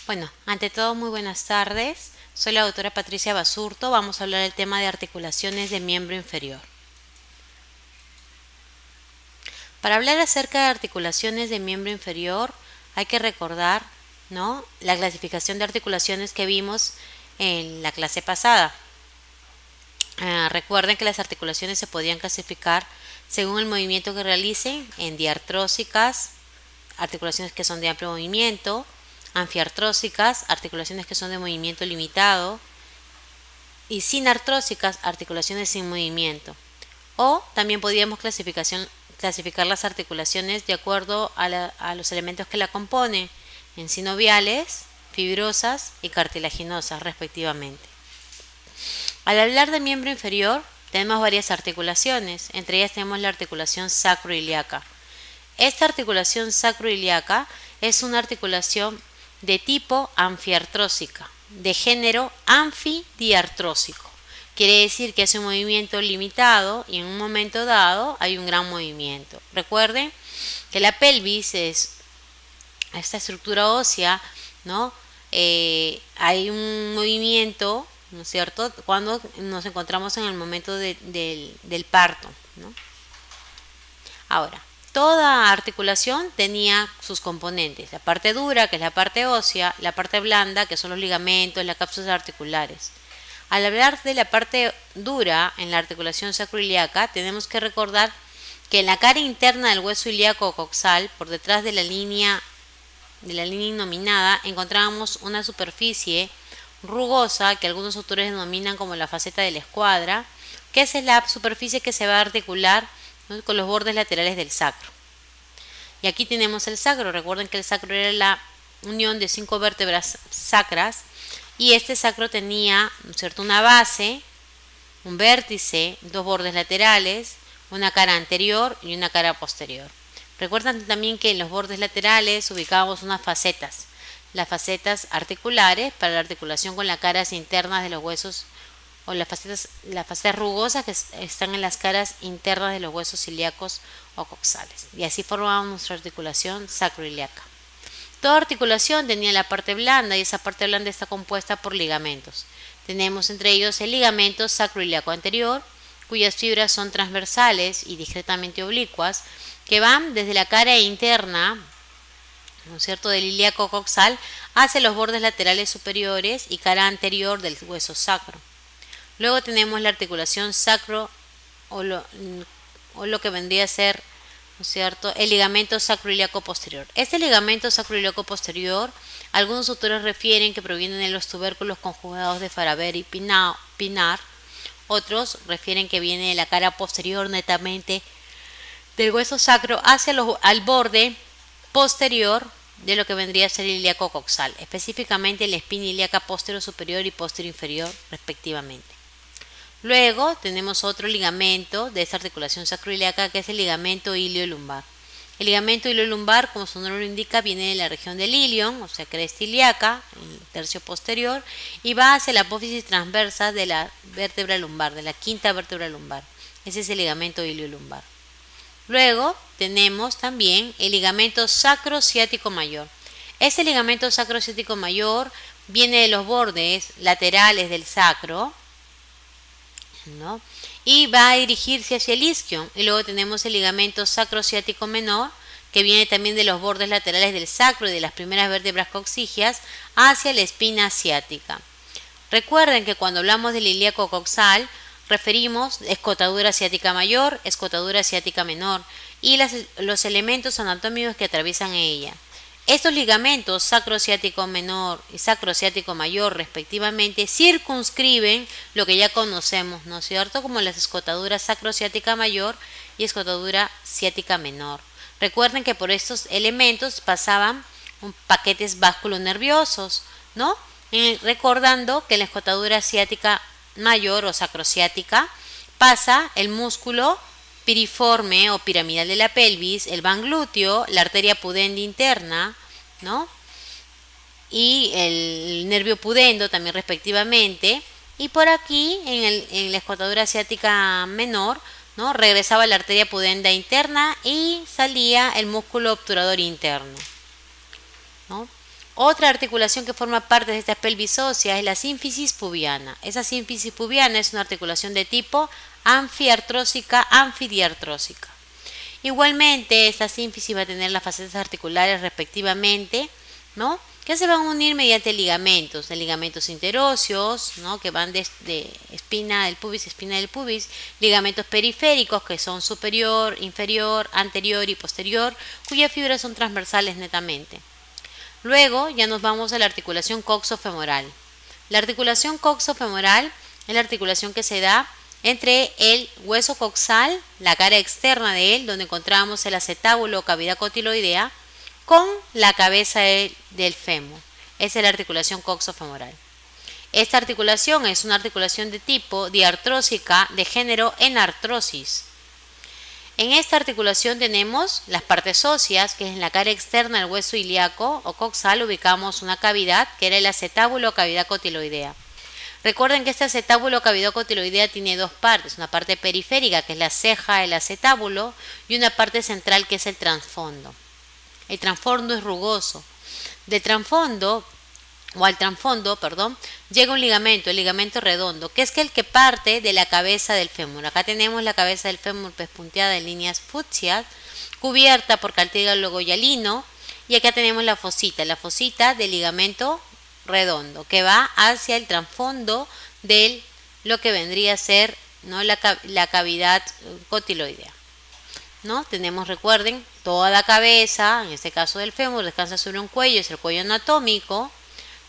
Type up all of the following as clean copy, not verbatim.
Bueno, ante todo, muy buenas tardes. Soy la doctora Patricia Basurto. Vamos a hablar del tema de articulaciones de miembro inferior. Para hablar acerca de articulaciones de miembro inferior, hay que recordar, ¿no?, la clasificación de articulaciones que vimos en la clase pasada. Recuerden que las articulaciones se podían clasificar según el movimiento que realicen en diartrósicas, articulaciones que son de amplio movimiento, anfiartrósicas, articulaciones que son de movimiento limitado, y sinartrósicas, articulaciones sin movimiento. O también podíamos clasificar las articulaciones de acuerdo a los elementos que la componen, en sinoviales, fibrosas y cartilaginosas respectivamente. Al hablar de miembro inferior, tenemos varias articulaciones, entre ellas tenemos la articulación sacroiliaca. Esta articulación sacroiliaca es una articulación de tipo anfiartrósica, de género anfidiartrósico. Quiere decir que es un movimiento limitado y en un momento dado hay un gran movimiento. Recuerden que la pelvis es esta estructura ósea, ¿no? Hay un movimiento, ¿no es cierto?, cuando nos encontramos en el momento del parto, ¿no? Ahora, toda articulación tenía sus componentes, la parte dura, que es la parte ósea, la parte blanda, que son los ligamentos, las cápsulas articulares. Al hablar de la parte dura en la articulación sacroiliaca, tenemos que recordar que en la cara interna del hueso ilíaco coxal, por detrás de la línea innominada, encontramos una superficie rugosa que algunos autores denominan como la faceta de la escuadra, que es la superficie que se va a articular, ¿no?, con los bordes laterales del sacro. Y aquí tenemos el sacro. Recuerden que el sacro era la unión de 5 vértebras sacras, y este sacro tenía, ¿no es cierto?, una base, un vértice, 2 bordes laterales, una cara anterior y una cara posterior. Recuerden también que en los bordes laterales ubicábamos unas facetas, las facetas articulares para la articulación con las caras internas de los huesos, o las facetas rugosas que están en las caras internas de los huesos ilíacos o coxales. Y así formamos nuestra articulación sacroiliaca. Toda articulación tenía la parte blanda, y esa parte blanda está compuesta por ligamentos. Tenemos entre ellos el ligamento sacroiliaco anterior, cuyas fibras son transversales y discretamente oblicuas, que van desde la cara interna, ¿no es cierto?, del ilíaco coxal hacia los bordes laterales superiores y cara anterior del hueso sacro. Luego tenemos la articulación sacro, o lo que vendría a ser, ¿no es cierto?, el ligamento sacroiliaco posterior. Este ligamento sacroiliaco posterior, algunos autores refieren que proviene de los tubérculos conjugados de Faraber y Pinar. Otros refieren que viene de la cara posterior netamente del hueso sacro hacia al borde posterior de lo que vendría a ser el ilíaco coxal, específicamente la espina ilíaca posterior superior y posterior inferior respectivamente. Luego tenemos otro ligamento de esta articulación sacroiliaca, que es el ligamento iliolumbar. El ligamento iliolumbar, como su nombre lo indica, viene de la región del ilion, o sea, cresta ilíaca, el tercio posterior, y va hacia la apófisis transversa de la vértebra lumbar, de la quinta vértebra lumbar. Ese es el ligamento iliolumbar. Luego tenemos también el ligamento sacrociático mayor. Este ligamento sacrociático mayor viene de los bordes laterales del sacro, ¿no?, y va a dirigirse hacia el isquion. Y luego tenemos el ligamento sacrociático menor, que viene también de los bordes laterales del sacro y de las primeras vértebras coxigias hacia la espina ciática. Recuerden que cuando hablamos del ilíaco coxal referimos escotadura ciática mayor, escotadura ciática menor y los elementos anatómicos que atraviesan ella. Estos ligamentos sacrociático menor y sacrociático mayor respectivamente circunscriben lo que ya conocemos, ¿no es cierto?, como las escotaduras sacrociática mayor y escotadura ciática menor. Recuerden que por estos elementos pasaban paquetes vasculonerviosos, ¿no?, recordando que en la escotadura ciática mayor o sacrociática pasa el músculo piriforme o piramidal de la pelvis, el van glúteo, la arteria pudenda interna, ¿no?, y el nervio pudendo también respectivamente. Y por aquí, en la escotadura ciática menor, ¿no?, regresaba la arteria pudenda interna y salía el músculo obturador interno, ¿no? Otra articulación que forma parte de esta pelvis ósea es la sínfisis pubiana. Esa sínfisis pubiana es una articulación de tipo anfiartrósica, anfidiartrósica. Igualmente, esta sínfisis va a tener las facetas articulares respectivamente, ¿no? Que se van a unir mediante ligamentos, de ligamentos interóseos, ¿no? Que van desde espina del pubis, ligamentos periféricos que son superior, inferior, anterior y posterior, cuyas fibras son transversales netamente. Luego ya nos vamos a la articulación coxofemoral. La articulación coxofemoral es la articulación que se da entre el hueso coxal, la cara externa de él, donde encontramos el acetábulo o cavidad cotiloidea, con la cabeza del fémur. Esa es la articulación coxofemoral. Esta articulación es una articulación de tipo diartrósica de género enartrosis. En esta articulación tenemos las partes óseas, que es en la cara externa del hueso ilíaco o coxal ubicamos una cavidad que era el acetábulo o cavidad cotiloidea. Recuerden que este acetábulo o cavidad cotiloidea tiene dos partes, una parte periférica que es la ceja del acetábulo y una parte central que es el transfondo. El transfondo es rugoso. Del transfondo al transfondo, llega un ligamento, el ligamento redondo, que es el que parte de la cabeza del fémur. Acá tenemos la cabeza del fémur pespunteada en líneas fucsias, cubierta por cartílago hialino, y acá tenemos la fosita del ligamento redondo, que va hacia el transfondo de lo que vendría a ser, ¿no?, la cavidad cotiloidea. ¿No? Tenemos, recuerden, toda la cabeza, en este caso del fémur, descansa sobre un cuello, es el cuello anatómico,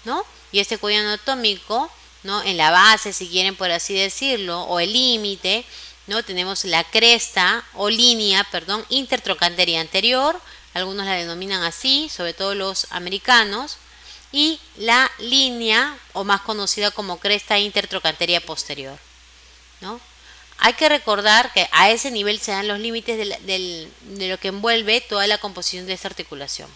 ¿no? Y este cuello anatómico, ¿no?, en la base, si quieren por así decirlo, o el límite, ¿no?, tenemos la cresta o línea, intertrochanteria anterior, algunos la denominan así, sobre todo los americanos, y la línea, o más conocida como cresta intertrochanteria posterior, ¿no? Hay que recordar que a ese nivel se dan los límites de lo que envuelve toda la composición de esta articulación.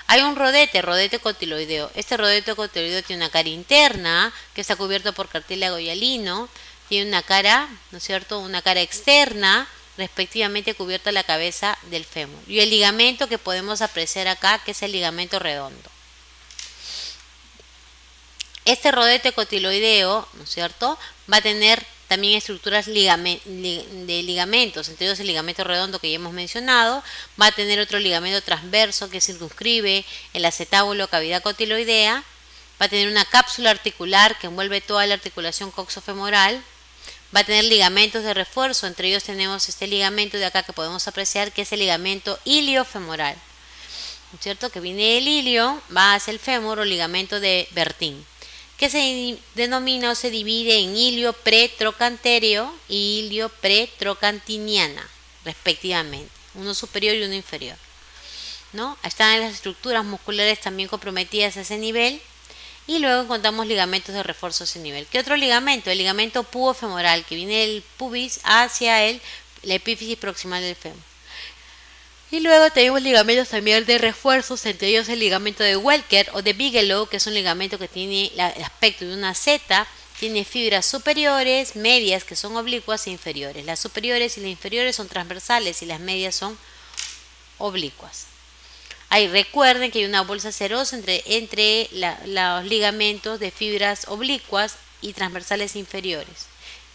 Hay un rodete cotiloideo. Este rodete cotiloideo tiene una cara interna que está cubierto por cartílago hialino, tiene una cara, ¿no es cierto?, una cara externa, respectivamente cubierta la cabeza del fémur. Y el ligamento que podemos apreciar acá, que es el ligamento redondo. Este rodete cotiloideo, ¿no es cierto?, va a tener también estructuras de ligamentos, entre ellos el ligamento redondo que ya hemos mencionado, va a tener otro ligamento transverso que circunscribe el acetábulo o cavidad cotiloidea, va a tener una cápsula articular que envuelve toda la articulación coxofemoral, va a tener ligamentos de refuerzo, entre ellos tenemos este ligamento de acá que podemos apreciar, que es el ligamento iliofemoral, ¿no es cierto?, que viene del ilio, va hacia el fémur o ligamento de Bertin, que se denomina o se divide en ilio pretrochantereo y ilio pretrochantiniana, respectivamente, uno superior y uno inferior, ¿no? Están las estructuras musculares también comprometidas a ese nivel, y luego encontramos ligamentos de refuerzo a ese nivel. ¿Qué otro ligamento? El ligamento pubofemoral, que viene del pubis hacia la epífisis proximal del fémur. Y luego tenemos ligamentos también de refuerzos, entre ellos el ligamento de Welker o de Bigelow, que es un ligamento que tiene el aspecto de una seta, tiene fibras superiores, medias, que son oblicuas, e inferiores. Las superiores y las inferiores son transversales y las medias son oblicuas. Recuerden que hay una bolsa serosa entre los ligamentos de fibras oblicuas y transversales inferiores,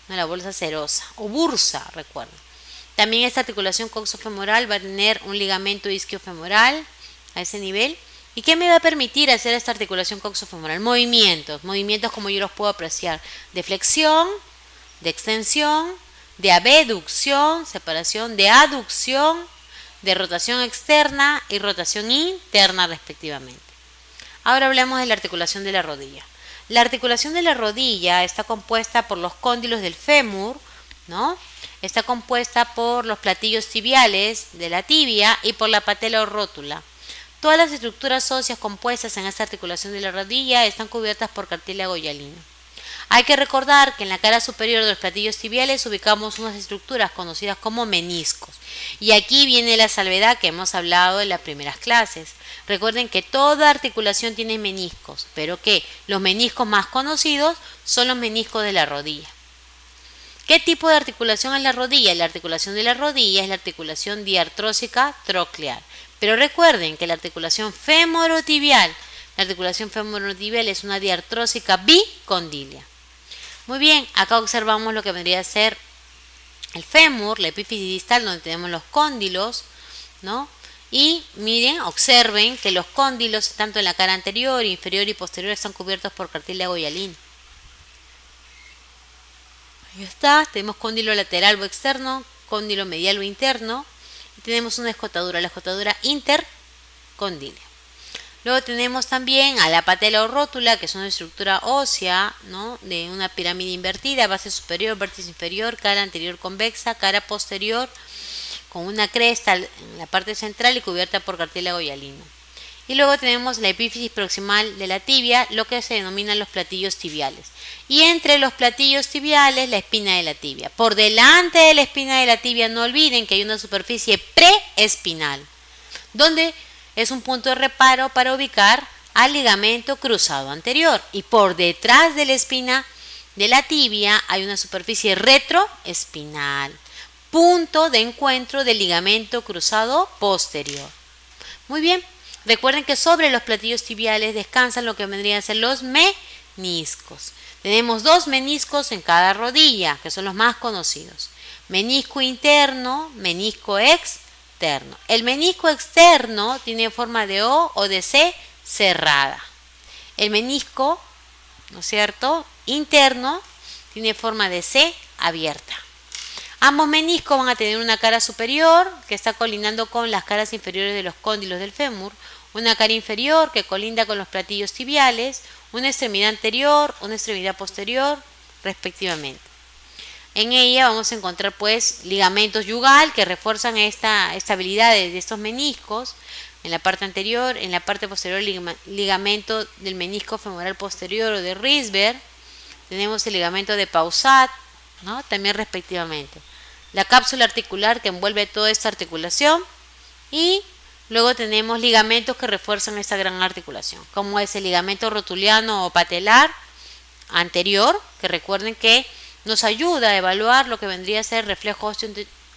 ¿no?, la bolsa serosa o bursa, recuerden. También esta articulación coxofemoral va a tener un ligamento isquiofemoral a ese nivel. ¿Y qué me va a permitir hacer esta articulación coxofemoral? Movimientos como yo los puedo apreciar, de flexión, de extensión, de abducción, separación, de aducción, de rotación externa y rotación interna respectivamente. Ahora hablemos de la articulación de la rodilla. La articulación de la rodilla está compuesta por los cóndilos del fémur, ¿no? Está compuesta por los platillos tibiales de la tibia y por la patela o rótula. Todas las estructuras óseas compuestas en esta articulación de la rodilla están cubiertas por cartílago hialino. Hay que recordar que en la cara superior de los platillos tibiales ubicamos unas estructuras conocidas como meniscos. Y aquí viene la salvedad que hemos hablado en las primeras clases. Recuerden que toda articulación tiene meniscos, pero que los meniscos más conocidos son los meniscos de la rodilla. ¿Qué tipo de articulación es la rodilla? La articulación de la rodilla es la articulación diartrósica troclear. Pero recuerden que la articulación femorotibial La articulación femorotibial es una diartrósica bicondilia. Muy bien, acá observamos lo que vendría a ser el fémur, la epífisis distal, donde tenemos los cóndilos, ¿no? Y miren, observen que los cóndilos, tanto en la cara anterior, inferior y posterior, están cubiertos por cartílago hialino. Ahí está, tenemos cóndilo lateral o externo, cóndilo medial o interno, y tenemos una escotadura, la escotadura intercondilia. Luego tenemos también a la patela o rótula, que es una estructura ósea, ¿no? De una pirámide invertida, base superior, vértice inferior, cara anterior convexa, cara posterior con una cresta en la parte central y cubierta por cartílago hialino. Y luego tenemos la epífisis proximal de la tibia, lo que se denominan los platillos tibiales. Y entre los platillos tibiales, la espina de la tibia. Por delante de la espina de la tibia, no olviden que hay una superficie preespinal, donde es un punto de reparo para ubicar al ligamento cruzado anterior. Y por detrás de la espina de la tibia hay una superficie retroespinal, punto de encuentro del ligamento cruzado posterior. Muy bien. Recuerden que sobre los platillos tibiales descansan lo que vendrían a ser los meniscos. Tenemos 2 meniscos en cada rodilla, que son los más conocidos. Menisco interno, menisco externo. El menisco externo tiene forma de O o de C cerrada. El menisco, ¿no es cierto?, interno tiene forma de C abierta. Ambos meniscos van a tener una cara superior que está colindando con las caras inferiores de los cóndilos del fémur, una cara inferior que colinda con los platillos tibiales, una extremidad anterior, una extremidad posterior, respectivamente. En ella vamos a encontrar pues ligamentos yugal que refuerzan esta estabilidad de estos meniscos. En la parte anterior, en la parte posterior, ligamento del menisco femoral posterior o de Risberg. Tenemos el ligamento de Pausat, ¿no?, también respectivamente. La cápsula articular que envuelve toda esta articulación, y luego tenemos ligamentos que refuerzan esta gran articulación, como es el ligamento rotuliano o patelar anterior, que recuerden que nos ayuda a evaluar lo que vendría a ser reflejo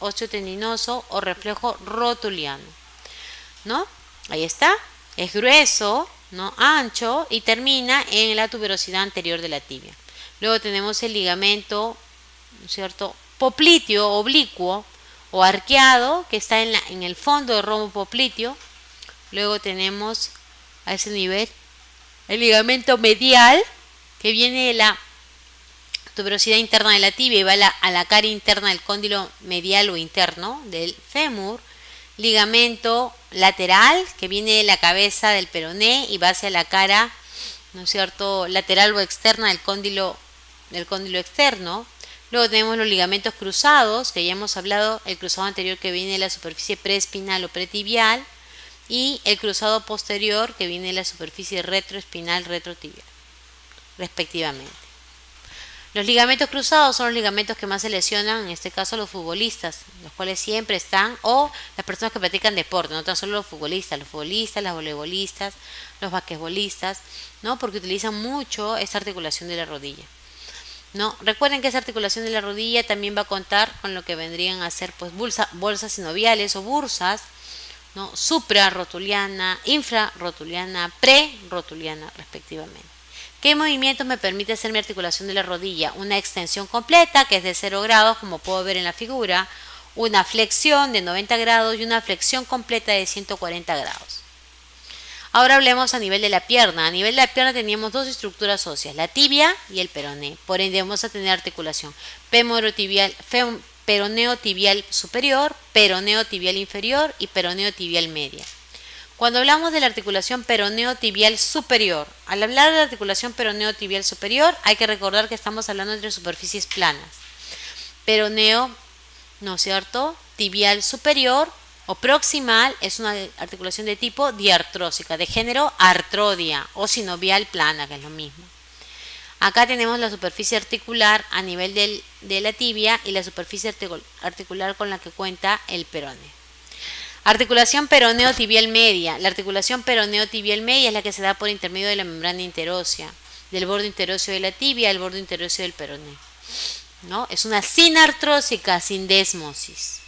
osteotendinoso o reflejo rotuliano, ¿no? Ahí está, es grueso, ¿no?, ancho, y termina en la tuberosidad anterior de la tibia. Luego tenemos el ligamento, ¿no es cierto?, popliteo oblicuo o arqueado, que está en el fondo del rombo popliteo. Luego tenemos a ese nivel el ligamento medial, que viene de la tuberosidad interna de la tibia y va a la cara interna del cóndilo medial o interno del fémur. Ligamento lateral, que viene de la cabeza del peroné y va hacia la cara, ¿no es cierto?, lateral o externa del cóndilo externo. Luego tenemos los ligamentos cruzados, que ya hemos hablado, el cruzado anterior que viene de la superficie preespinal o pretibial, y el cruzado posterior que viene de la superficie retroespinal, retrotibial, respectivamente. Los ligamentos cruzados son los ligamentos que más se lesionan, en este caso los futbolistas, los cuales siempre están, o las personas que practican deporte, no tan solo los futbolistas, las voleibolistas, los basquetbolistas, ¿no?, porque utilizan mucho esta articulación de la rodilla, ¿no? Recuerden que esa articulación de la rodilla también va a contar con lo que vendrían a ser pues bolsas sinoviales o bursas, ¿no?, suprarrotuliana, infrarrotuliana, prerotuliana, respectivamente. ¿Qué movimientos me permite hacer mi articulación de la rodilla? Una extensión completa, que es de 0 grados, como puedo ver en la figura, una flexión de 90 grados y una flexión completa de 140 grados. Ahora hablemos a nivel de la pierna. A nivel de la pierna teníamos 2 estructuras óseas, la tibia y el peroné. Por ende vamos a tener articulación peroneo tibial superior, peroneo tibial inferior y peroneo tibial media. Cuando hablamos de la articulación peroneo tibial superior, al hablar de la articulación peroneo tibial superior, hay que recordar que estamos hablando entre superficies planas. Peroneo, ¿no es cierto?, tibial superior o proximal es una articulación de tipo diartrósica, de género artrodia, o sinovial plana, que es lo mismo. Acá tenemos la superficie articular a nivel de la tibia y la superficie articular con la que cuenta el peroné. Articulación peroneo tibial media. La articulación peroneo tibial media es la que se da por intermedio de la membrana interósea, del borde interóseo de la tibia al borde interóseo del peroné, ¿no? Es una sinartrósica sin desmosis.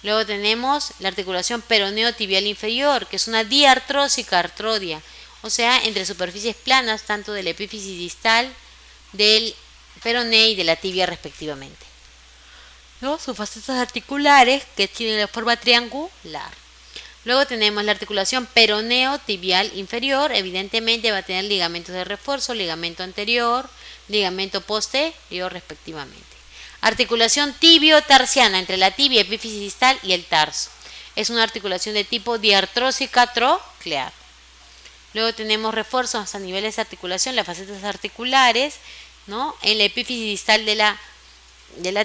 Luego tenemos la articulación peroneo tibial inferior, que es una diartrósica artrodia, o sea, entre superficies planas tanto de la epífisis distal del peroné y de la tibia respectivamente. Luego sus facetas articulares, que tienen la forma triangular. Luego tenemos la articulación peroneo tibial inferior, evidentemente va a tener ligamentos de refuerzo, ligamento anterior, ligamento posterior respectivamente. Articulación tibio-tarsiana entre la tibia, epífisis distal y el tarso. Es una articulación de tipo diartrósica troclear. Luego tenemos refuerzos a niveles de articulación, las facetas articulares, ¿no? En la epífisis distal de la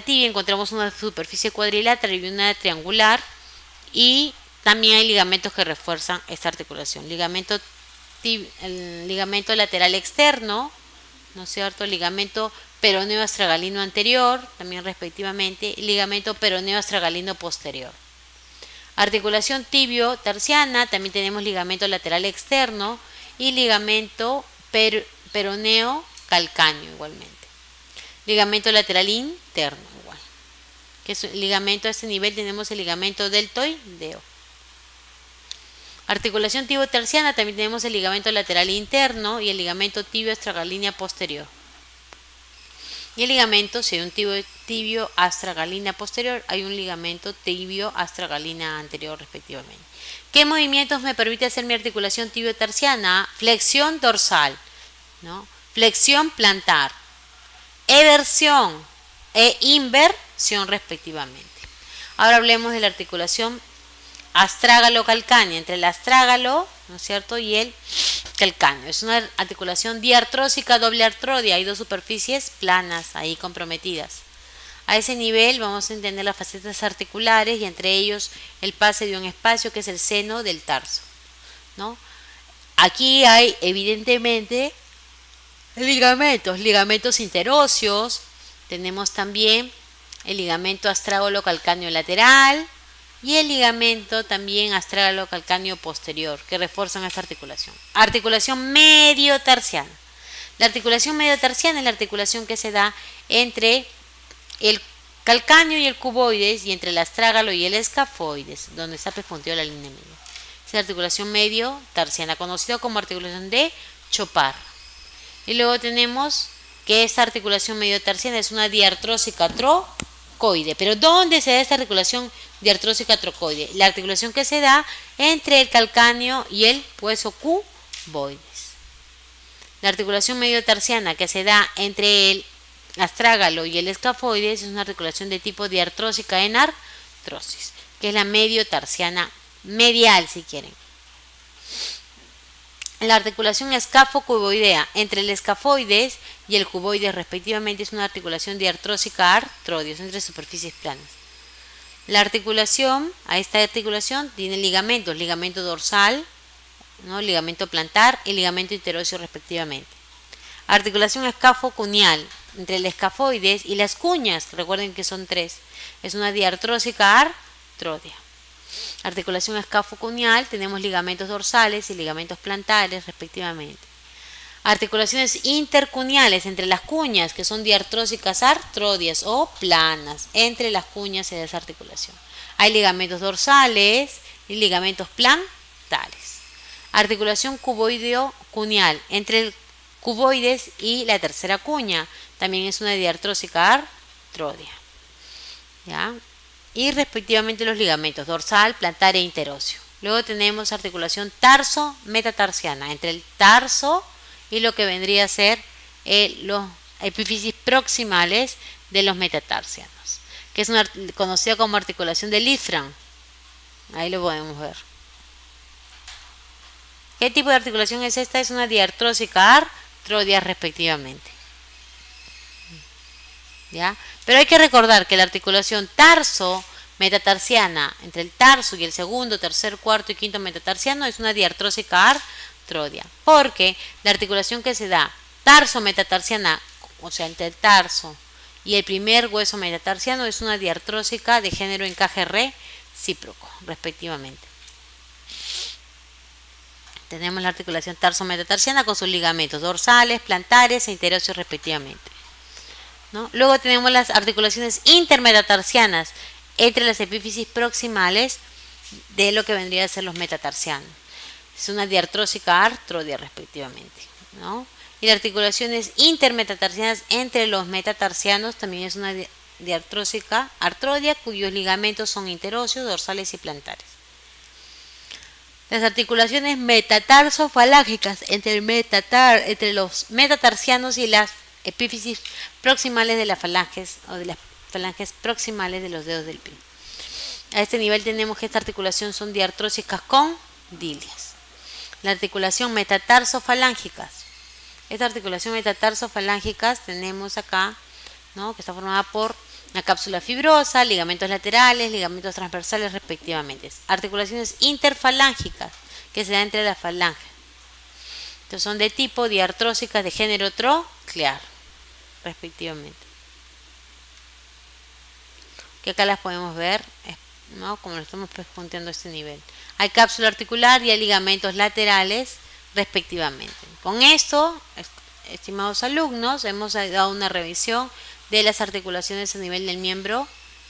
tibia encontramos una superficie cuadrilátera y una triangular, y también hay ligamentos que refuerzan esta articulación. El ligamento lateral externo, ¿no es cierto? Ligamento peroneo astragalino anterior, también respectivamente, y ligamento peroneo astragalino posterior. Articulación tibio-tarsiana, también tenemos ligamento lateral externo y ligamento peroneo calcáneo igualmente. Ligamento lateral interno igual. Que es ligamento a este nivel tenemos el ligamento deltoideo. Articulación tibio-tarsiana, también tenemos el ligamento lateral interno y el ligamento tibio-astragalínea posterior. Y el ligamento, si hay un tibio astragalínea posterior, hay un ligamento tibio astragalínea anterior respectivamente. ¿Qué movimientos me permite hacer mi articulación tibio-tarsiana? Flexión dorsal, ¿no? Flexión plantar, eversión e inversión respectivamente. Ahora hablemos de la articulación astrágalo-calcánea, entre el astrágalo, ¿no es cierto?, y el calcáneo. Es una articulación diartrósica doble artrodia, hay dos superficies planas ahí comprometidas. A ese nivel vamos a entender las facetas articulares y entre ellos el pase de un espacio que es el seno del tarso, ¿no? Aquí hay evidentemente ligamentos interóseos, tenemos también el ligamento astrágalo-calcáneo lateral y el ligamento también astrágalo-calcáneo posterior, que refuerzan esta articulación. Articulación medio-tarsiana. La articulación medio-tarsiana es la articulación que se da entre el calcáneo y el cuboides y entre el astrágalo y el escafoides, donde está pespunteada la línea media. Es la articulación medio-tarsiana, conocida como articulación de Chopard. Y luego tenemos que esta articulación medio-tarsiana es una diartrósica trocoide. ¿Pero dónde se da esta articulación diartrósica trocoide? La articulación que se da entre el calcáneo y el hueso cuboides. La articulación medio-tarsiana que se da entre el astrágalo y el escafoides es una articulación de tipo diartrósica en artrosis, que es la medio-tarsiana medial, si quieren. La articulación escafocuboidea entre el escafoides y el cuboides respectivamente es una articulación diartrósica artrodia, entre superficies planas. La articulación, a esta articulación tiene ligamentos, ligamento dorsal, ¿no?, ligamento plantar y ligamento interóseo respectivamente. Articulación escafocuneal entre el escafoides y las cuñas, recuerden que son tres, es una diartrósica artrodia. Articulación escafocuneal, tenemos ligamentos dorsales y ligamentos plantares respectivamente. Articulaciones intercuneales entre las cuñas, que son diartrósicas artrodias o planas. Entre las cuñas se da esa articulación. Hay ligamentos dorsales y ligamentos plantares. Articulación cuboideo-cuneal entre el cuboides y la tercera cuña. También es una diartrósica artrodia. ¿Ya? Y respectivamente los ligamentos dorsal, plantar e interóseo. Luego tenemos articulación tarso-metatarsiana entre el tarso y lo que vendría a ser los epífisis proximales de los metatarsianos, que es una conocida como articulación de Lisfranc. Ahí lo podemos ver. ¿Qué tipo de articulación es esta? Es una diartrósica artrodia respectivamente. ¿Ya? Pero hay que recordar que la articulación tarso-metatarsiana entre el tarso y el segundo, tercer, cuarto y quinto metatarsiano es una diartrósica artrodia, porque la articulación que se da tarso-metatarsiana, o sea, entre el tarso y el primer hueso metatarsiano, es una diartrósica de género encaje recíproco, respectivamente. Tenemos la articulación tarso-metatarsiana con sus ligamentos dorsales, plantares e interóseos respectivamente, ¿no? Luego tenemos las articulaciones intermetatarsianas entre las epífisis proximales de lo que vendría a ser los metatarsianos. Es una diartrósica artrodia respectivamente, ¿no? Y las articulaciones intermetatarsianas entre los metatarsianos también es una diartrósica artrodia cuyos ligamentos son interóseos, dorsales y plantares. Las articulaciones metatarsofalángicas entre los metatarsianos y las epífisis proximales de las falanges o de las falanges proximales de los dedos del pie. A este nivel tenemos que esta articulación son diartrósicas condilias. La articulación metatarsofalángica. Esta articulación metatarsofalángica tenemos acá, ¿no? Que está formada por una cápsula fibrosa, ligamentos laterales, ligamentos transversales respectivamente. Articulaciones interfalángicas que se dan entre las falanges. Entonces son de tipo diartrósicas de género troclear respectivamente. Que acá las podemos ver, ¿no? Como lo estamos punteando a este nivel. Hay cápsula articular y hay ligamentos laterales respectivamente. Con esto, estimados alumnos, hemos dado una revisión de las articulaciones a nivel del miembro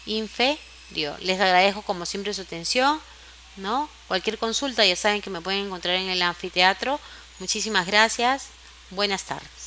inferior. Les agradezco como siempre su atención, ¿no? Cualquier consulta ya saben que me pueden encontrar en el anfiteatro. Muchísimas gracias. Buenas tardes.